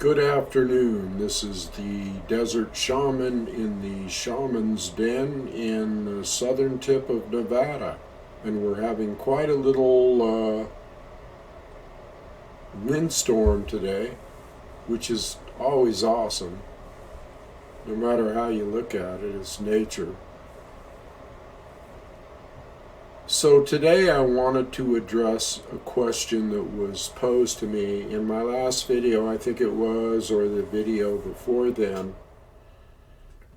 Good afternoon. This is the Desert Shaman in the Shaman's Den in the southern tip of Nevada. And we're having quite a little windstorm today, which is always awesome. No matter how you look at it, it's nature. So today I wanted to address a question that was posed to me in my last video, I think it was, or the video before then.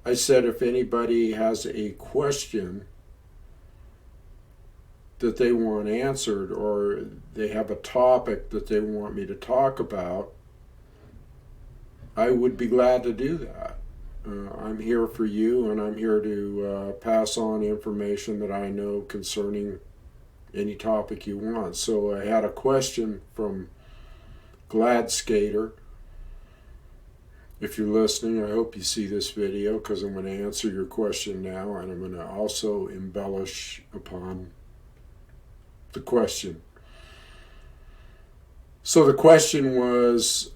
I said if anybody has a question that they want answered, or they have a topic that they want me to talk about, I would be glad to do that. I'm here for you, and I'm here to pass on information that I know concerning any topic you want. So I had a question from Glad Skater. If you're listening, I hope you see this video, because I'm going to answer your question now, and I'm going to also embellish upon the question. So the question was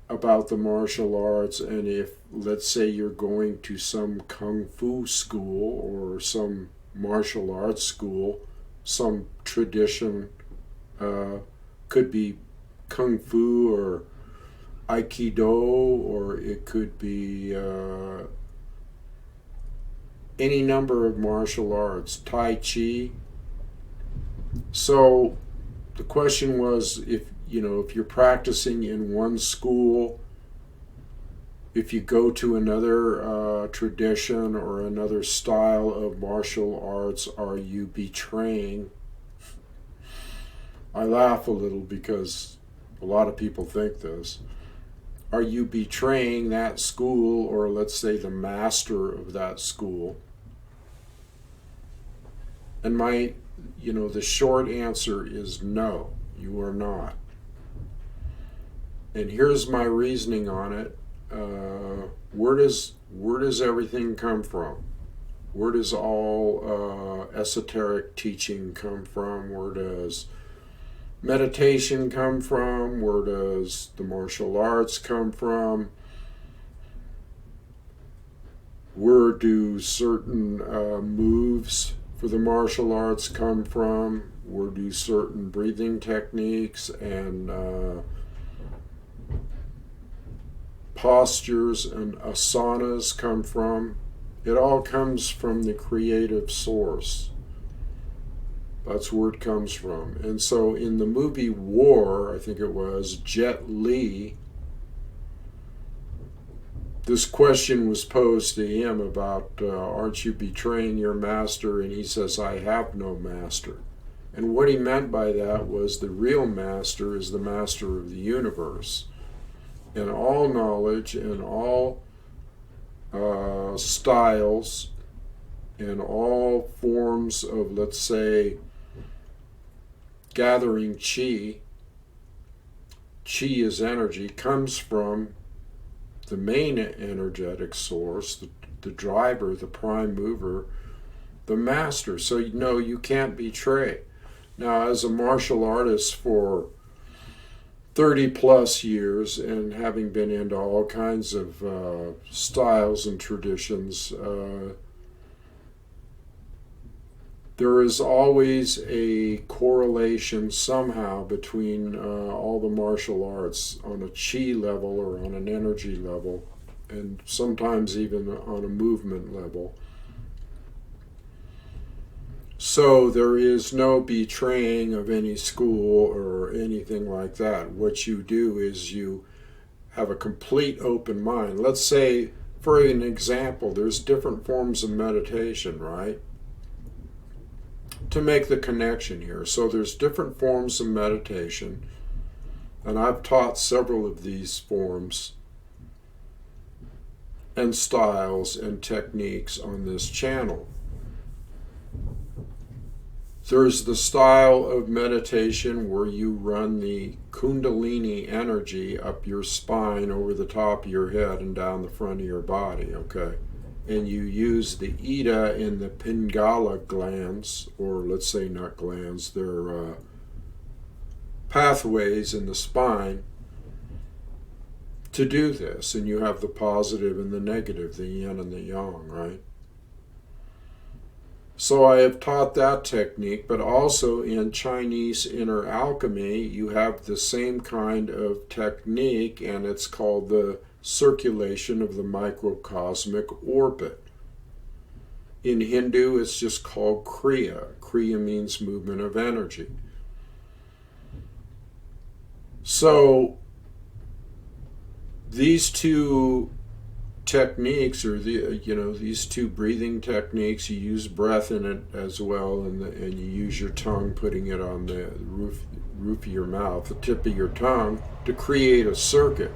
about the martial arts, and if, let's say, you're going to some kung fu school or some martial arts school, some tradition, could be kung fu or aikido, or it could be any number of martial arts, tai chi. So the question was, if you're practicing in one school, if you go to another tradition or another style of martial arts, are you betraying? I laugh a little because a lot of people think this. Are you betraying that school, or let's say the master of that school? And the short answer is no, you are not. And here's my reasoning on it. Where does everything come from? Where does all esoteric teaching come from? Where does meditation come from? Where does the martial arts come from? Where do certain moves for the martial arts come from? Where do certain breathing techniques and postures and asanas come from? It all comes from the creative source. That's where it comes from. And so in the movie War, I think it was, Jet Li, this question was posed to him about, aren't you betraying your master? And he says, I have no master. And what he meant by that was the real master is the master of the universe. And all knowledge and all styles and all forms of, let's say, gathering chi is energy, comes from the main energetic source, the driver, the prime mover, the master. So no, you can't betray. Now, as a martial artist for 30 plus years, and having been into all kinds of styles and traditions, there is always a correlation somehow between all the martial arts on a chi level or on an energy level, and sometimes even on a movement level. So there is no betraying of any school or anything like that. What you do is you have a complete open mind. Let's say, for an example, there's different forms of meditation, right? To make the connection here. So there's different forms of meditation, and I've taught several of these forms and styles and techniques on this channel. There's the style of meditation where you run the kundalini energy up your spine, over the top of your head and down the front of your body, okay? And you use the Ida and the Pingala glands, or let's say not glands, they're pathways in the spine, to do this. And you have the positive and the negative, the yin and the yang, right? So I have taught that technique, but also in Chinese inner alchemy, you have the same kind of technique, and it's called the circulation of the microcosmic orbit. In Hindu, it's just called kriya. Kriya means movement of energy. So these two techniques, or these two breathing techniques, you use breath in it as well, and you use your tongue, putting it on the roof of your mouth, the tip of your tongue, to create a circuit.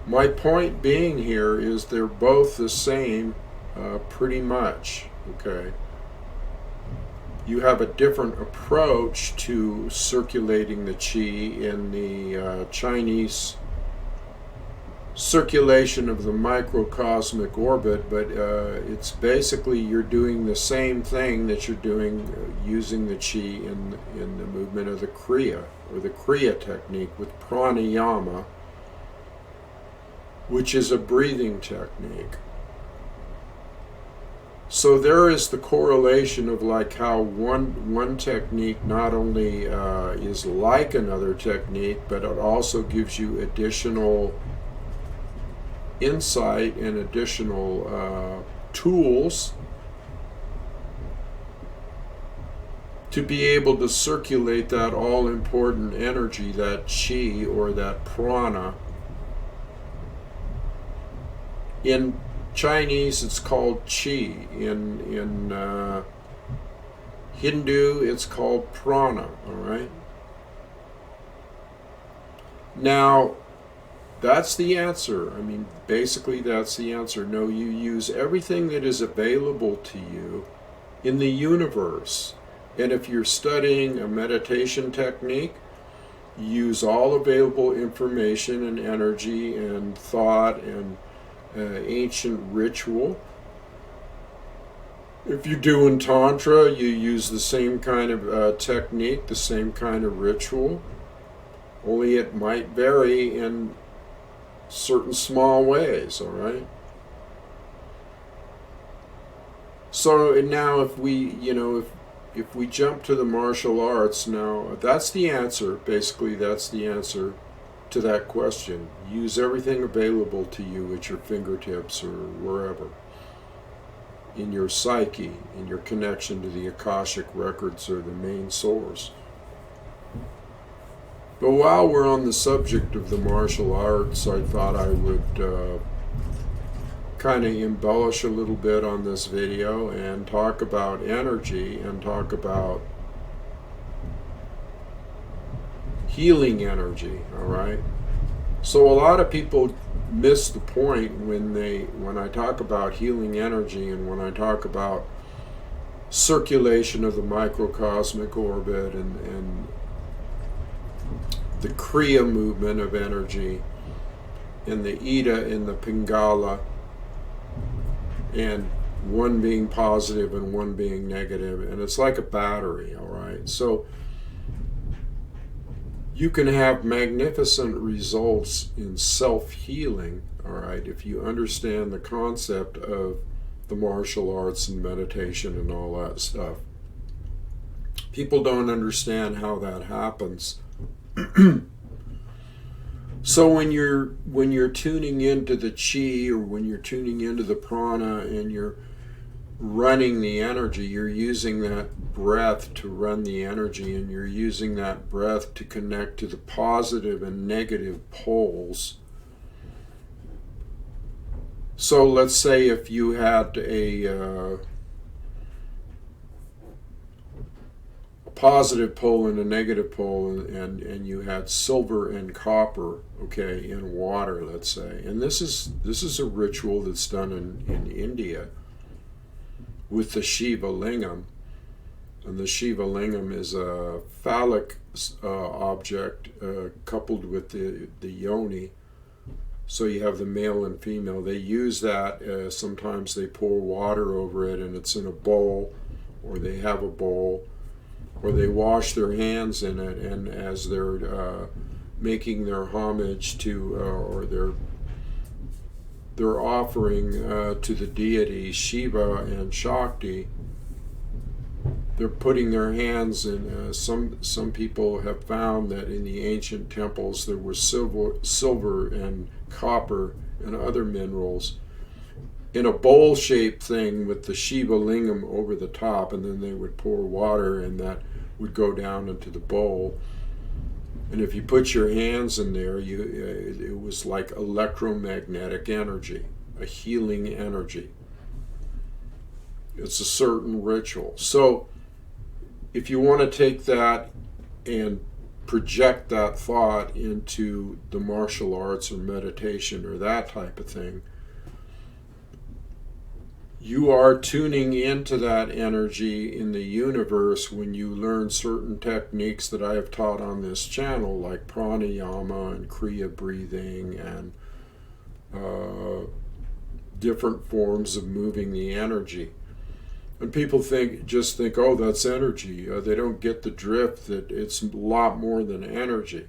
My point being here is they're both the same, pretty much, okay? You have a different approach to circulating the qi. In the Chinese circulation of the microcosmic orbit, but it's basically you're doing the same thing that you're doing using the qi in the movement of the kriya, or the kriya technique with pranayama, which is a breathing technique. So there is the correlation of like how one technique not only is like another technique, but it also gives you additional insight and additional tools to be able to circulate that all-important energy, that qi or that prana. In Chinese, it's called qi. In Hindu, it's called prana. All right. Now, that's the answer. I mean, basically, that's the answer. No, you use everything that is available to you in the universe. And if you're studying a meditation technique, use all available information and energy and thought and ancient ritual. If you're doing Tantra, you use the same kind of technique, the same kind of ritual, only it might vary in certain small ways, all right? So now if we, if we jump to the martial arts now, that's the answer. Basically, that's the answer to that question. Use everything available to you at your fingertips or wherever, in your psyche, in your connection to the Akashic records or the main source. But while we're on the subject of the martial arts, I thought I would kind of embellish a little bit on this video and talk about energy and talk about healing energy, all right? So a lot of people miss the point when I talk about healing energy and when I talk about circulation of the microcosmic orbit and the kriya movement of energy and the ida and the pingala, and one being positive and one being negative, and it's like a battery, all right? So you can have magnificent results in self-healing, all right, if you understand the concept of the martial arts and meditation and all that stuff. People don't understand how that happens. So when you're tuning into the qi, or when you're tuning into the prana and you're running the energy, you're using that breath to run the energy, and you're using that breath to connect to the positive and negative poles. So let's say if you had a positive pole and a negative pole, and you had silver and copper, okay, in water, let's say. And this is a ritual that's done in India with the Shiva Lingam. And the Shiva Lingam is a phallic object coupled with the yoni. So you have the male and female. They use that. Sometimes they pour water over it and it's in a bowl, or they have a bowl, or they wash their hands in it, and as they're making their homage to, or their offering to the deities Shiva and Shakti. They're putting their hands in. Some people have found that in the ancient temples there was silver and copper and other minerals in a bowl-shaped thing with the Shiva lingam over the top, and then they would pour water and that would go down into the bowl. And if you put your hands in there, it was like electromagnetic energy, a healing energy. It's a certain ritual. So if you want to take that and project that thought into the martial arts or meditation or that type of thing, you are tuning into that energy in the universe when you learn certain techniques that I have taught on this channel, like pranayama and kriya breathing and different forms of moving the energy. And people just think, oh, that's energy. They don't get the drift that it's a lot more than energy.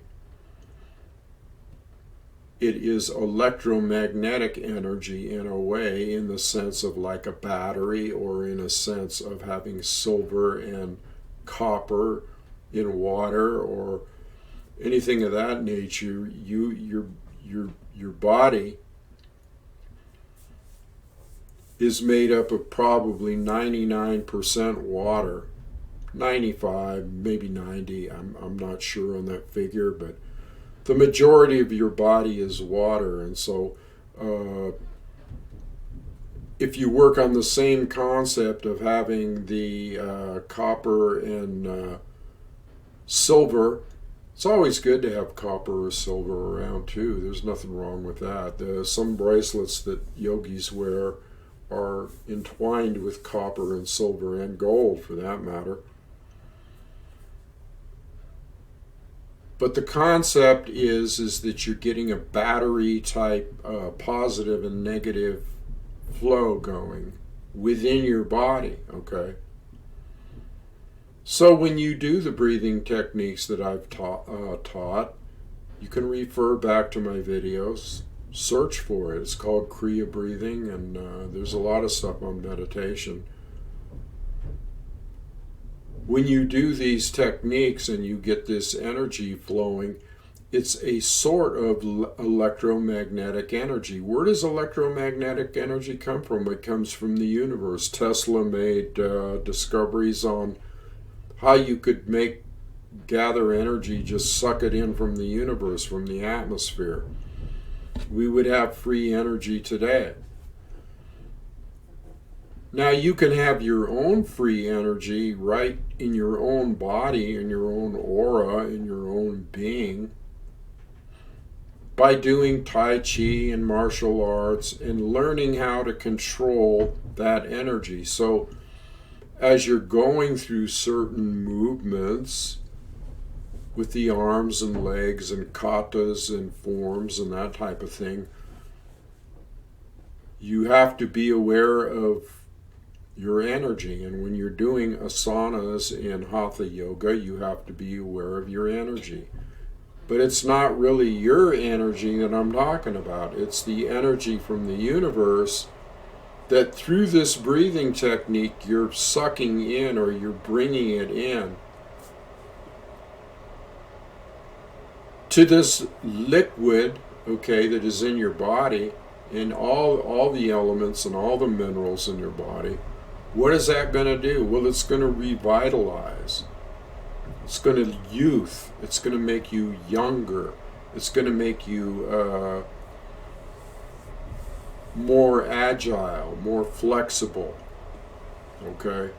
It is electromagnetic energy in a way, in the sense of like a battery, or in a sense of having silver and copper in water, or anything of that nature. Your body is made up of probably 99% water, 95, maybe 90, I'm not sure on that figure, but the majority of your body is water. And so if you work on the same concept of having the copper and silver, it's always good to have copper or silver around too. There's nothing wrong with that. Some bracelets that yogis wear are entwined with copper and silver and gold, for that matter. But the concept is that you're getting a battery type positive and negative flow going within your body, okay? So when you do the breathing techniques that I've taught, you can refer back to my videos. Search for it. It's called kriya breathing, and there's a lot of stuff on meditation. When you do these techniques and you get this energy flowing, it's a sort of electromagnetic energy. Where does electromagnetic energy come from? It comes from the universe. Tesla made discoveries on how you could gather energy, just suck it in from the universe, from the atmosphere. We would have free energy today. Now you can have your own free energy right in your own body, in your own aura, in your own being, by doing Tai Chi and martial arts and learning how to control that energy. So as you're going through certain movements with the arms and legs and katas and forms and that type of thing, you have to be aware of your energy. And when you're doing asanas in hatha yoga, you have to be aware of your energy. But it's not really your energy that I'm talking about. It's the energy from the universe that through this breathing technique you're sucking in, or you're bringing it in to this liquid, okay, that is in your body, and all the elements and all the minerals in your body. What is that going to do? Well, it's going to revitalize. It's going to youth. It's going to make you younger. It's going to make you more agile, more flexible. Okay?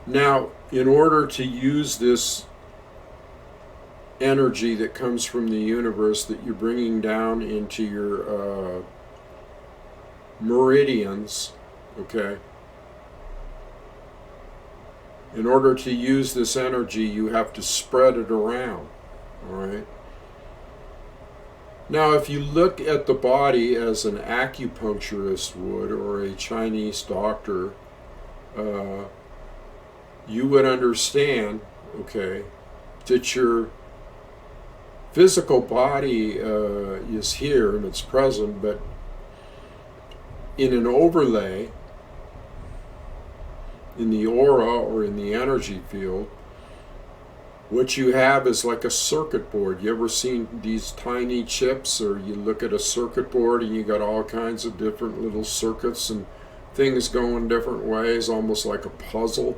Now, in order to use this energy that comes from the universe that you're bringing down into your meridians, okay? In order to use this energy, you have to spread it around, all right? Now, if you look at the body as an acupuncturist would, or a Chinese doctor, you would understand, okay, that you're physical body is here and it's present, but in an overlay, in the aura or in the energy field, what you have is like a circuit board. You ever seen these tiny chips, or you look at a circuit board and you got all kinds of different little circuits and things going different ways, almost like a puzzle?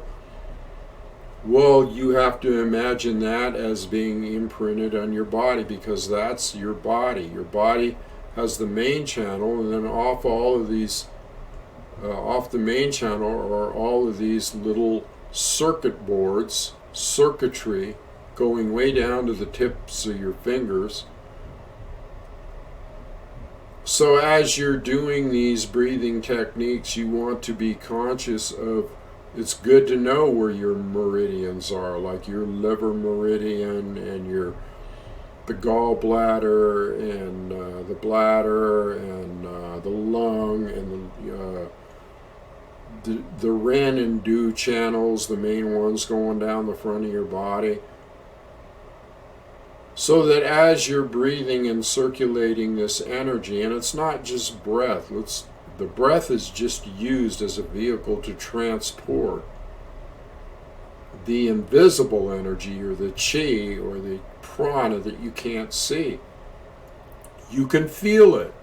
Well, you have to imagine that as being imprinted on your body, because that's your body. Your body has the main channel, and then off all of these, off the main channel are all of these little circuit boards, circuitry, going way down to the tips of your fingers. So as you're doing these breathing techniques, you want to be conscious of, it's good to know where your meridians are, like your liver meridian and the gallbladder and the bladder and the lung and the Ren and Du channels, the main ones going down the front of your body. So that as you're breathing and circulating this energy, and it's not just breath, the breath is just used as a vehicle to transport the invisible energy, or the chi, or the prana that you can't see. You can feel it.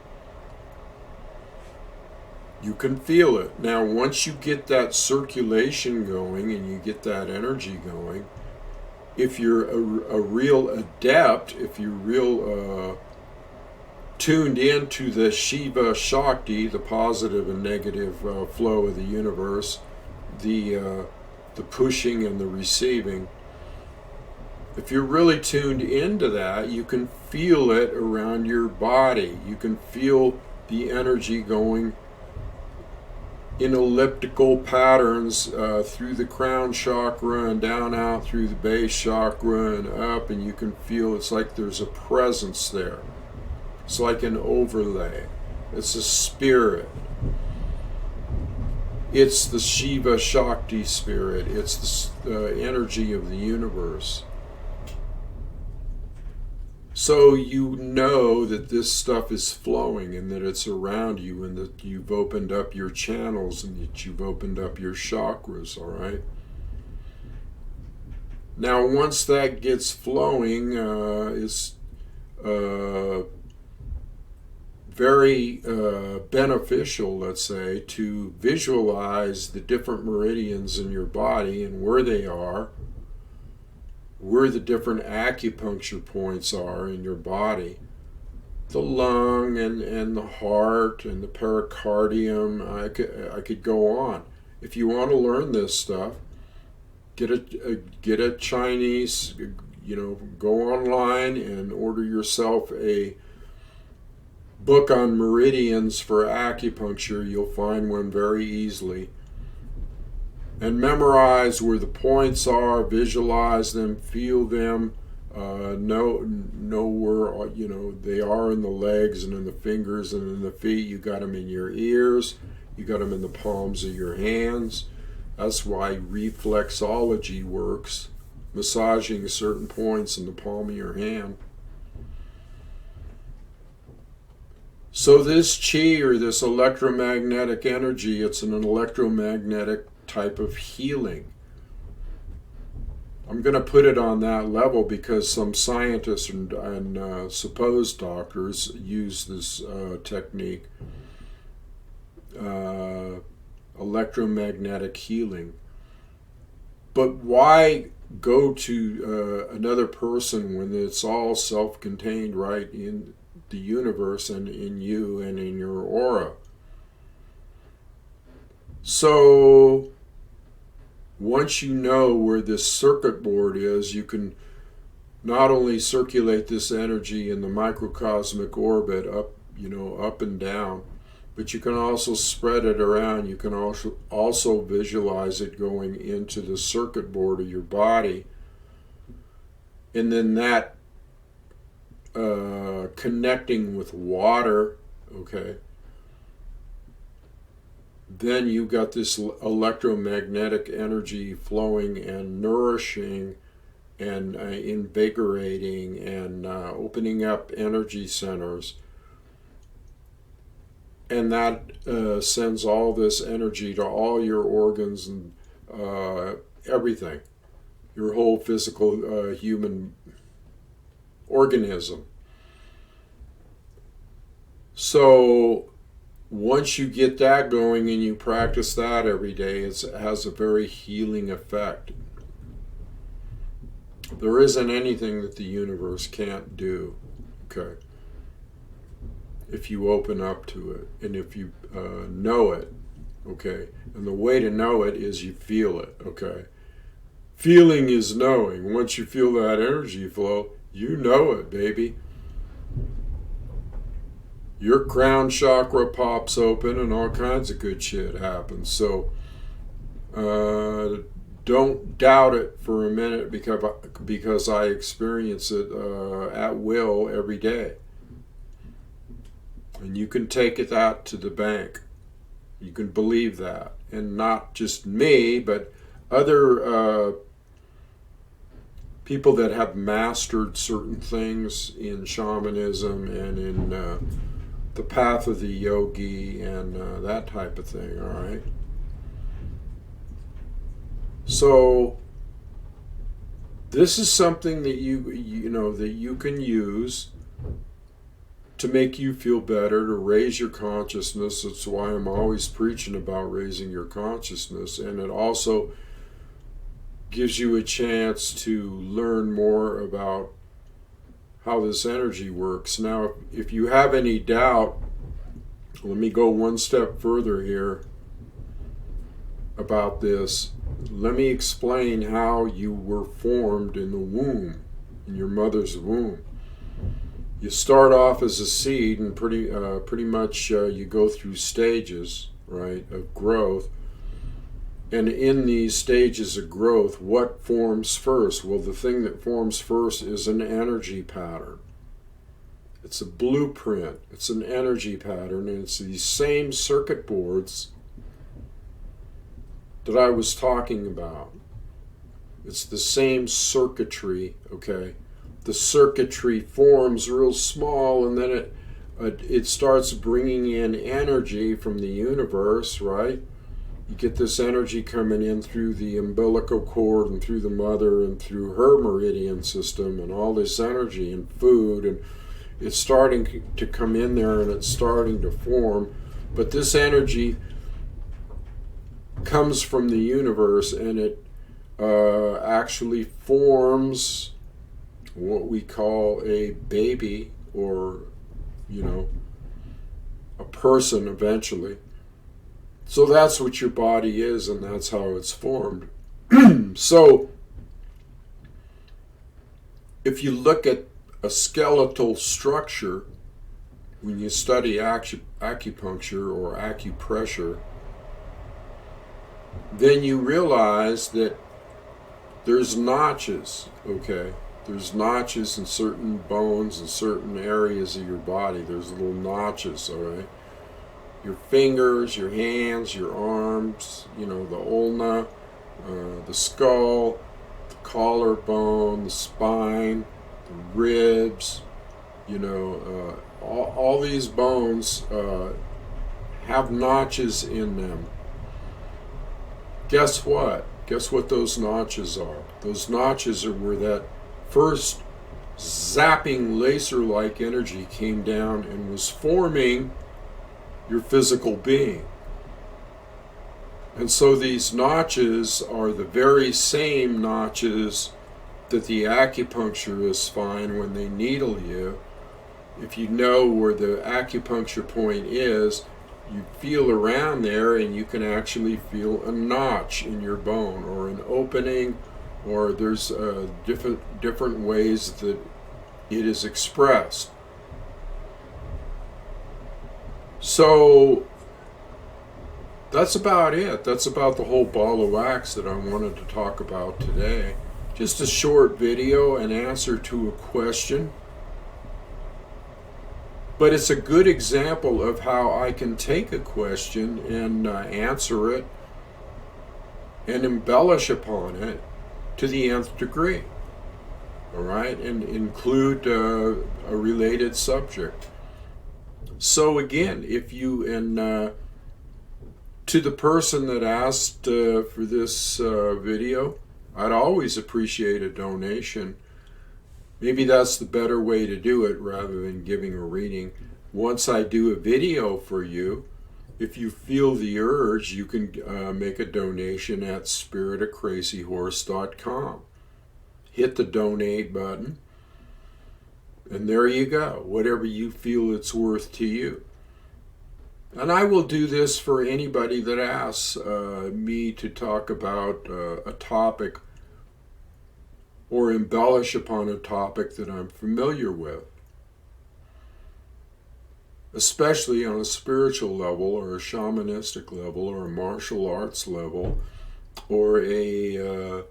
You can feel it. Now, once you get that circulation going and you get that energy going, if you're a real adept, if you're real tuned into the Shiva Shakti, the positive and negative flow of the universe, the pushing and the receiving, if you're really tuned into that, you can feel it around your body. You can feel the energy going in elliptical patterns through the crown chakra and down out through the base chakra and up, and you can feel it's like there's a presence there. It's like an overlay. It's a spirit. It's the Shiva Shakti spirit. It's the energy of the universe. So you know that this stuff is flowing and that it's around you, and that you've opened up your channels and that you've opened up your chakras, all right? Now, once that gets flowing, it's very beneficial, let's say, to visualize the different meridians in your body and where they are, where the different acupuncture points are in your body, the lung and the heart and the pericardium. I could go on. If you want to learn this stuff, get a Chinese, go online and order yourself a book on meridians for acupuncture. You'll find one very easily. And memorize where the points are, visualize them, feel them, know where they are in the legs and in the fingers and in the feet. You got them in your ears, you got them in the palms of your hands. That's why reflexology works, massaging certain points in the palm of your hand. So this chi, or this electromagnetic energy, it's an electromagnetic type of healing. I'm going to put it on that level because some scientists and supposed doctors use this technique, electromagnetic healing. But why go to another person when it's all self-contained right in the universe and in you and in your aura? So once you know where this circuit board is, you can not only circulate this energy in the microcosmic orbit up and down, but you can also spread it around. You can also visualize it going into the circuit board of your body, and then that connecting with water, okay? Then you've got this electromagnetic energy flowing and nourishing and invigorating and opening up energy centers. And that sends all this energy to all your organs and everything, your whole physical human organism. So once you get that going and you practice that every day, it has a very healing effect. There isn't anything that the universe can't do, okay, if you open up to it and if you know it, okay? And the way to know it is you feel it, okay? Feeling is knowing. Once you feel that energy flow, you know it, baby. Your crown chakra pops open and all kinds of good shit happens. So don't doubt it for a minute, because I experience it at will every day. And you can take that to the bank. You can believe that. And not just me, but other people that have mastered certain things in shamanism and in the path of the yogi and that type of thing, all right? So this is something that you know that you can use to make you feel better, to raise your consciousness. That's why I'm always preaching about raising your consciousness. And it also gives you a chance to learn more about how this energy works. Now, if you have any doubt, let me go one step further here about this. Let me explain how you were formed in the womb, in your mother's womb. You start off as a seed, and pretty much you go through stages, right, of growth. And in these stages of growth, what forms first? Well, the thing that forms first is an energy pattern. It's a blueprint. It's an energy pattern, and it's these same circuit boards that I was talking about. It's the same circuitry, okay? The circuitry forms real small, and then it starts bringing in energy from the universe, right? You get this energy coming in through the umbilical cord and through the mother and through her meridian system, and all this energy and food, and it's starting to come in there and it's starting to form. But this energy comes from the universe, and it actually forms what we call a baby, or, you know, a person eventually. So that's what your body is, and that's how it's formed. So if you look at a skeletal structure, when you study acupuncture or acupressure, then you realize that there's notches, okay? There's notches in certain bones and certain areas of your body. There's little notches, all right? Your fingers, your hands, your arms, you know, the ulna, the skull, the collarbone, the spine, the ribs, you know, all these bones have notches in them. Guess what? Guess what those notches are? Those notches are where that first zapping laser-like energy came down and was forming your physical being. And so these notches are the very same notches that the acupuncturists find when they needle you. If you know where the acupuncture point is, you feel around there and you can actually feel a notch in your bone, or an opening, or there's different ways that it is expressed. So that's about it. That's about the whole ball of wax that I wanted to talk about today. Just a short video, an answer to a question. But it's a good example of how I can take a question and answer it and embellish upon it to the nth degree. all right, and include a related subject. So again, if you, and to the person that asked for this video, I'd always appreciate a donation. Maybe that's the better way to do it rather than giving a reading. Once I do a video for you, if you feel the urge, you can make a donation at spiritofcrazyhorse.com. Hit the donate button, and there you go, whatever you feel it's worth to you. And I will do this for anybody that asks me to talk about a topic or embellish upon a topic that I'm familiar with, especially on a spiritual level or a shamanistic level or a martial arts level or a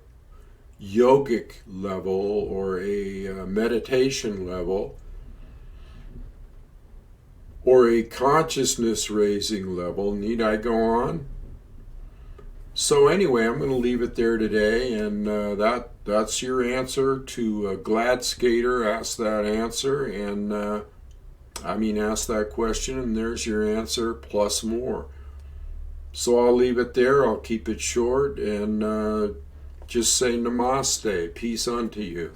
yogic level or a meditation level or a consciousness raising level. Need I go on? So anyway, I'm going to leave it there today, and that's your answer to Glad Skater asked that answer, and asked that question, and there's your answer plus more. So I'll leave it there. I'll keep it short and just say namaste, peace unto you.